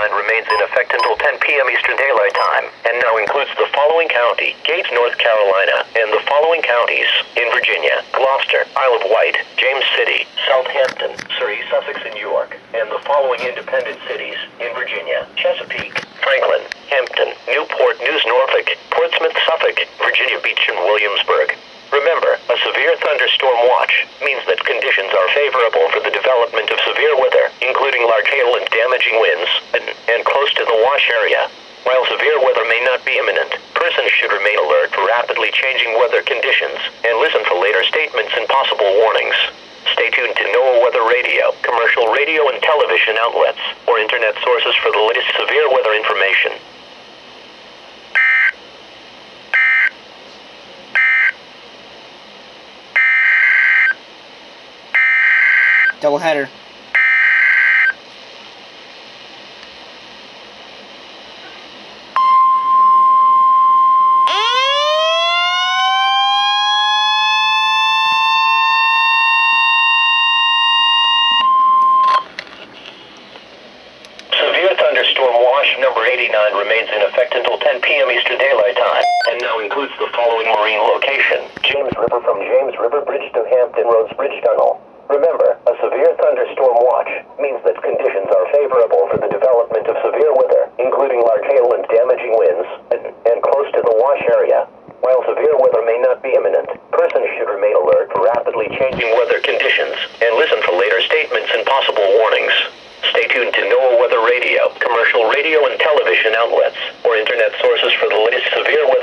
remains in effect until 10 p.m. Eastern Daylight Time, and now includes the following county: Gates, North Carolina, and the following counties in Virginia: Gloucester, Isle of Wight, James City, Southampton, Surrey, Sussex, and York, and the following independent cities in Virginia: Chesapeake, Franklin, Hampton, Newport News, Norfolk, Portsmouth, Suffolk, Virginia Beach, and Williamsburg. Remember, a severe thunderstorm watch means that conditions are favorable for the development of severe weather, including large hail and damaging winds, and close to the watch area. While severe weather may not be imminent, persons should remain alert for rapidly changing weather conditions and listen for later statements and possible warnings. Stay tuned to NOAA Weather Radio, commercial radio and television outlets, or internet sources for the latest severe weather information. Doubleheader. Severe thunderstorm watch number 89 remains in effect until 10 p.m. Eastern Daylight Time, and now includes the following marine location: James River, from James River Bridge to Hampton Roads Bridge Tunnel. Remember, a severe thunderstorm watch means that conditions are favorable for the development of severe weather, including large hail and damaging winds, and close to the watch area. While severe weather may not be imminent, persons should remain alert for rapidly changing weather conditions and listen for later statements and possible warnings. Stay tuned to NOAA Weather Radio, commercial radio and television outlets, or internet sources for the latest severe weather